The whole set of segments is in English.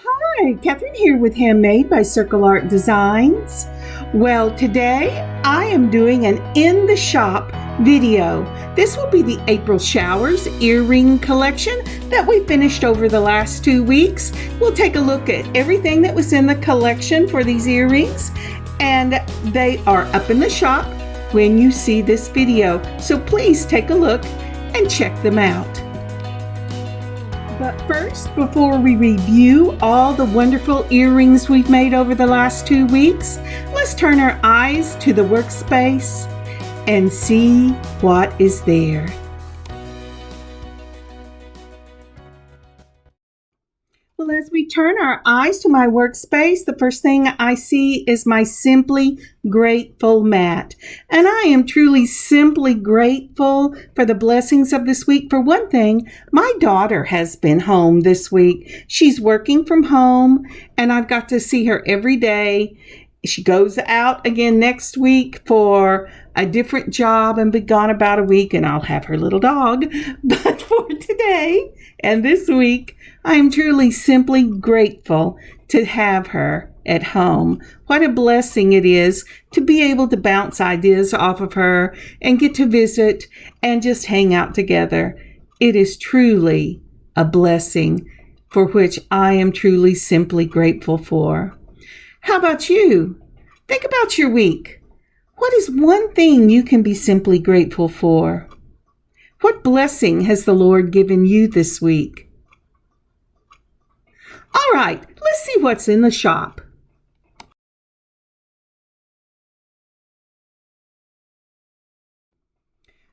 Hi, Kathryn here with Handmade by Designs. Well, today I am doing an in the shop video. This will be the April Showers earring collection that we finished over the last 2 weeks. We'll take a look at everything that was in the collection for these earrings, and they are up in the shop when you see this video. So please take a look and check them out. But first, before we review all the wonderful earrings we've made over the last 2 weeks, let's turn our eyes to the workspace and see what is there. Well, as we turn our eyes to my workspace, the first thing I see is my Simply Grateful mat. And I am truly simply grateful for the blessings of this week. For one thing, my daughter has been home this week. She's working from home, and I've got to see her every day. She goes out again next week for a different job and be gone about a week, and I'll have her little dog. But for today and this week, I am truly simply grateful to have her at home. What a blessing it is to be able to bounce ideas off of her and get to visit and just hang out together. It is truly a blessing for which I am truly simply grateful for. How about you? Think about your week. What is one thing you can be simply grateful for? What blessing has the Lord given you this week? All right, let's see what's in the shop.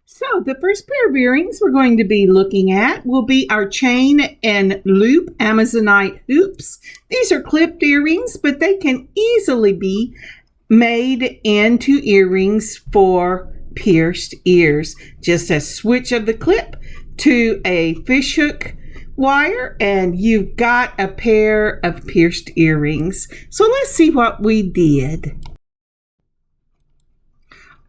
So the first pair of earrings we're going to be looking at will be our chain and loop Amazonite hoops. These are clipped earrings, but they can easily be made into earrings for pierced ears. Just a switch of the clip to a fishhook wire, and you've got a pair of pierced earrings. So let's see what we did.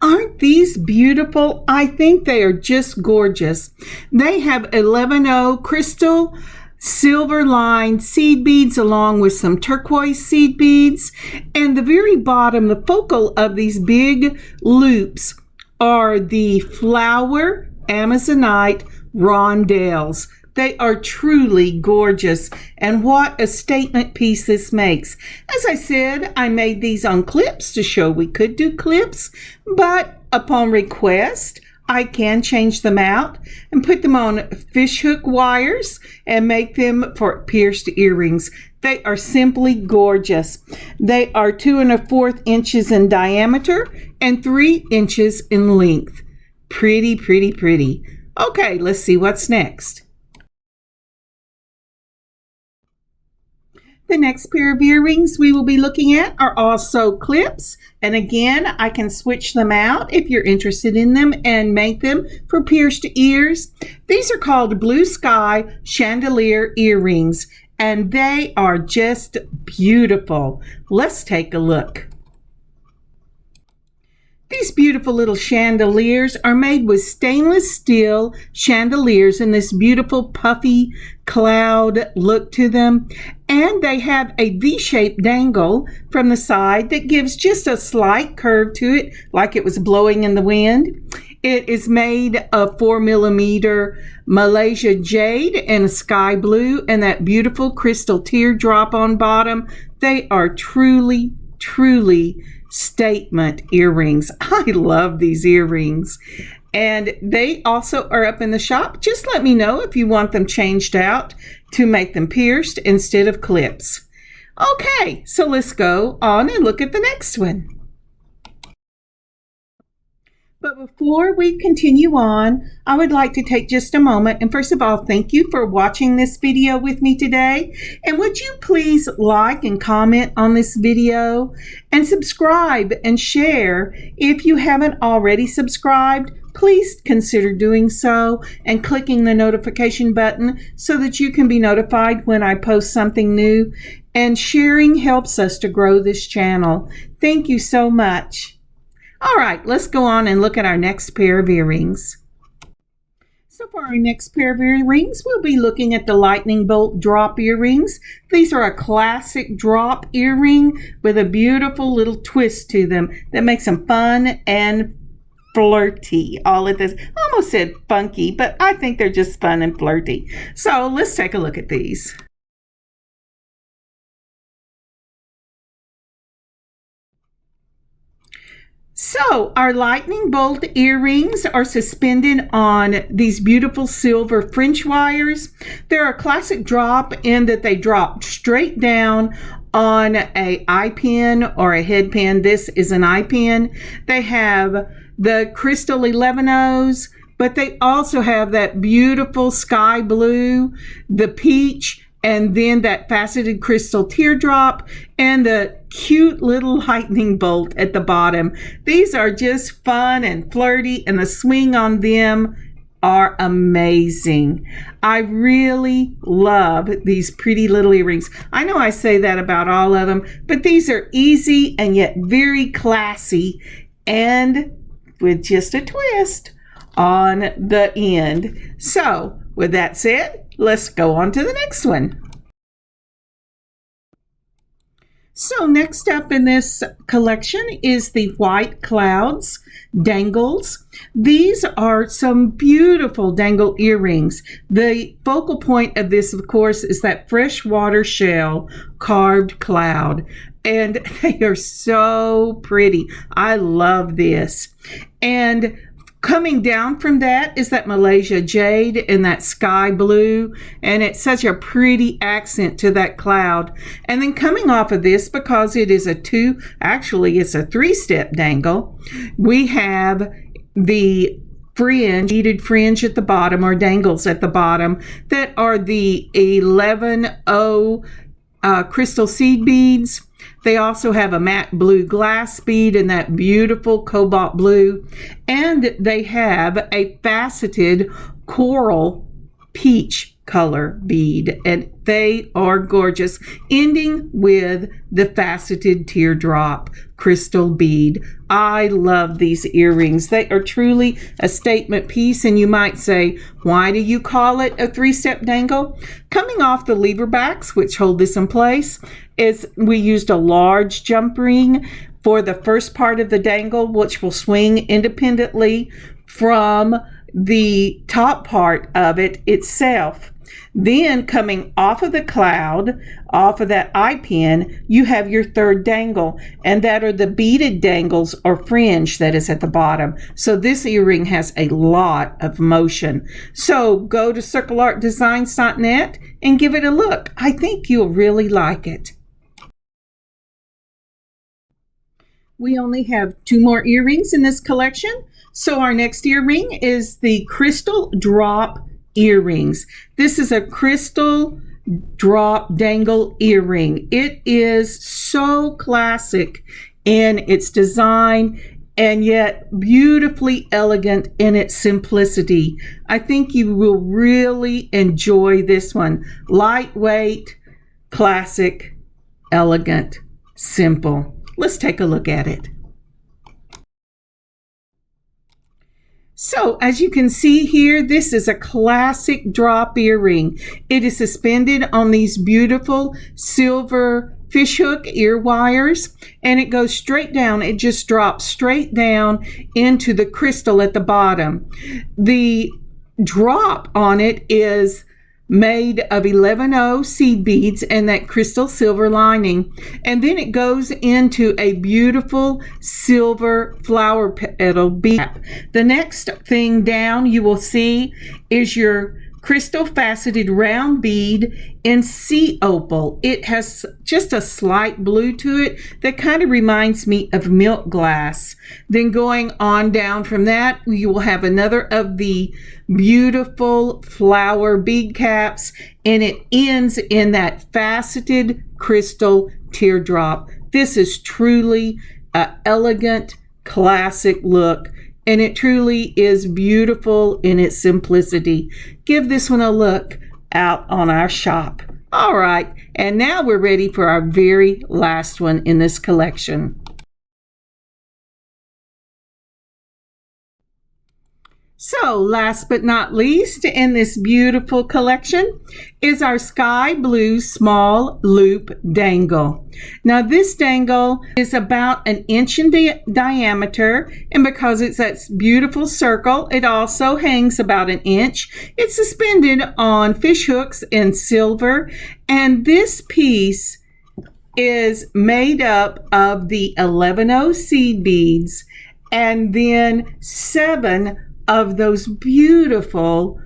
Aren't these beautiful? I think they are just gorgeous. They have 11-0 crystal silver lined seed beads along with some turquoise seed beads. And the very bottom, the focal of these big loops are the flower Amazonite rondelles. They are truly gorgeous, and what a statement piece this makes. As I said, I made these on clips to show we could do clips, but upon request, I can change them out and put them on fishhook wires and make them for pierced earrings. They are simply gorgeous. They are 2 1/4 inches in diameter and 3 inches in length. Pretty, pretty, pretty. Okay, let's see what's next. The next pair of earrings we will be looking at are also clips. And again, I can switch them out if you're interested in them and make them for pierced ears. These are called Blue Sky Chandelier earrings, and they are just beautiful. Let's take a look. These beautiful little chandeliers are made with stainless steel chandeliers in this beautiful puffy cloud look to them. And they have a V-shaped dangle from the side that gives just a slight curve to it, like it was blowing in the wind. It is made of 4mm Malaysia jade and a sky blue and that beautiful crystal teardrop on bottom. They are truly, truly statement earrings. I love these earrings, and they also are up in the shop. Just let me know if you want them changed out to make them pierced instead of clips. Okay, so let's go on and look at the next one. But before we continue on, I would like to take just a moment and first of all, thank you for watching this video with me today. And would you please like and comment on this video and subscribe and share if you haven't already subscribed. Please consider doing so and clicking the notification button so that you can be notified when I post something new. And sharing helps us to grow this channel. Thank you so much. All right, let's go on and look at our next pair of earrings. So for our next pair of earrings, we'll be looking at the lightning bolt drop earrings. These are a classic drop earring with a beautiful little twist to them that makes them fun and flirty all at this. I almost said funky, but I think they're just fun and flirty. So let's take a look at these. So our lightning bolt earrings are suspended on these beautiful silver French wires. They're a classic drop in that they drop straight down on a eye pin or a head pin. This is an eye pin. They have the crystal 11Os, but they also have that beautiful sky blue, the peach, and then that faceted crystal teardrop and the cute little lightning bolt at the bottom. These are just fun and flirty, and the swing on them are amazing. I really love these pretty little earrings. I know I say that about all of them, but these are easy and yet very classy and with just a twist on the end. So with that said, let's go on to the next one. So next up in this collection is the White Clouds dangles. These are some beautiful dangle earrings. The focal point of this, of course, is that freshwater shell carved cloud. And they are so pretty. I love this. And coming down from that is that Malaysia jade and that sky blue, and it's such a pretty accent to that cloud. And then coming off of this, because it is it's a three-step dangle, we have the fringe, beaded fringe at the bottom, or dangles at the bottom, that are the 11O crystal seed beads. They also have a matte blue glass bead in that beautiful cobalt blue. And they have a faceted coral peach color bead. And they are gorgeous, ending with the faceted teardrop crystal bead. I love these earrings. They are truly a statement piece. And you might say, why do you call it a three-step dangle? Coming off the lever backs, which hold this in place, is we used a large jump ring for the first part of the dangle, which will swing independently from the top part of it itself. Then coming off of the cloud, off of that eye pin, you have your third dangle, and that are the beaded dangles or fringe that is at the bottom. So this earring has a lot of motion. So go to circleartdesigns.net and give it a look. I think you'll really like it. We only have 2 more earrings in this collection. So our next earring is the crystal drop earrings. This is a crystal drop dangle earring. It is so classic in its design and yet beautifully elegant in its simplicity. I think you will really enjoy this one. Lightweight, classic, elegant, simple. Let's take a look at it. So as you can see here, this is a classic drop earring. It is suspended on these beautiful silver fishhook ear wires, and it goes straight down. It just drops straight down into the crystal at the bottom. The drop on it is made of 11O seed beads and that crystal silver lining. And then it goes into a beautiful silver flower petal bead. The next thing down you will see is your crystal faceted round bead in sea opal. It has just a slight blue to it that kind of reminds me of milk glass. Then going on down from that, you will have another of the beautiful flower bead caps, and it ends in that faceted crystal teardrop. This is truly an elegant, classic look, and it truly is beautiful in its simplicity. Give this one a look out on our shop. All right, and now we're ready for our very last one in this collection. So, last but not least, in this beautiful collection is our sky blue small loop dangle. Now, this dangle is about an inch in diameter, and because it's that beautiful circle, it also hangs about an inch. It's suspended on fish hooks in silver, and this piece is made up of the 11 seed beads and then 7 of those beautiful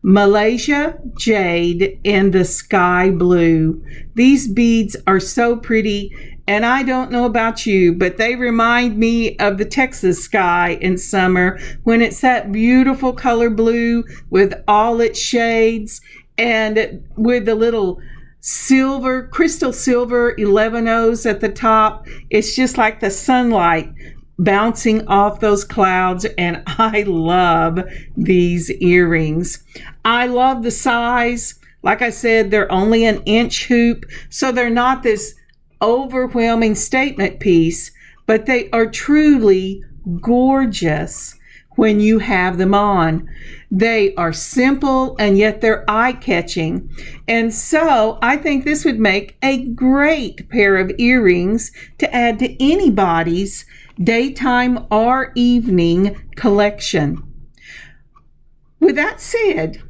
Malaysia jade in the sky blue. These beads are so pretty, and I don't know about you, but they remind me of the Texas sky in summer when it's that beautiful color blue with all its shades and with the little silver, crystal silver 11's at the top. It's just like the sunlight bouncing off those clouds, and I love these earrings. I love the size. Like I said, they're only an inch hoop, so they're not this overwhelming statement piece, but they are truly gorgeous when you have them on. They are simple and yet they're eye-catching. And so I think this would make a great pair of earrings to add to anybody's daytime or evening collection. With that said,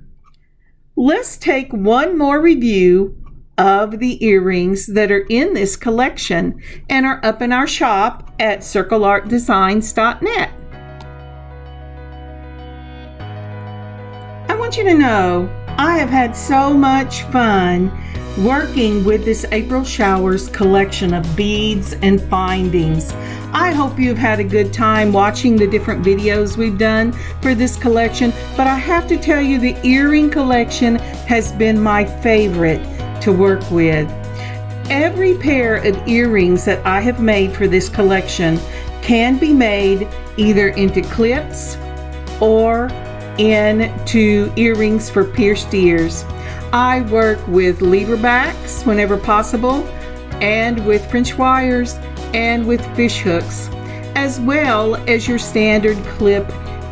let's take one more review of the earrings that are in this collection and are up in our shop at circleartdesigns.net. I want you to know I have had so much fun working with this April Showers collection of beads and findings. I hope you've had a good time watching the different videos we've done for this collection, but I have to tell you the earring collection has been my favorite to work with. Every pair of earrings that I have made for this collection can be made either into clips or into earrings for pierced ears. I work with lever backs whenever possible, and with French wires, and with fish hooks, as well as your standard clip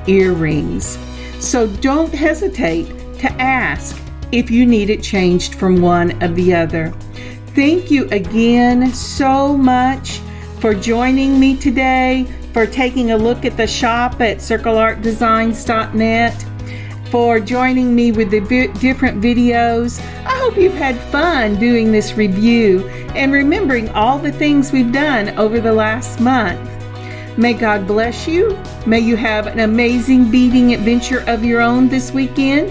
earrings. So don't hesitate to ask if you need it changed from one of the other. Thank you again so much for joining me today, for taking a look at the shop at circleartdesigns.net, for joining me with the different videos. I hope you've had fun doing this review and remembering all the things we've done over the last month. May God bless you. May you have an amazing beading adventure of your own this weekend,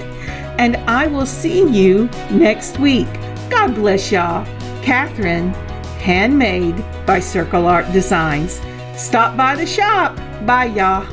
and I will see you next week. God bless y'all. Kathryn, Handmade by Circle Art Designs. Stop by the shop. Bye, y'all.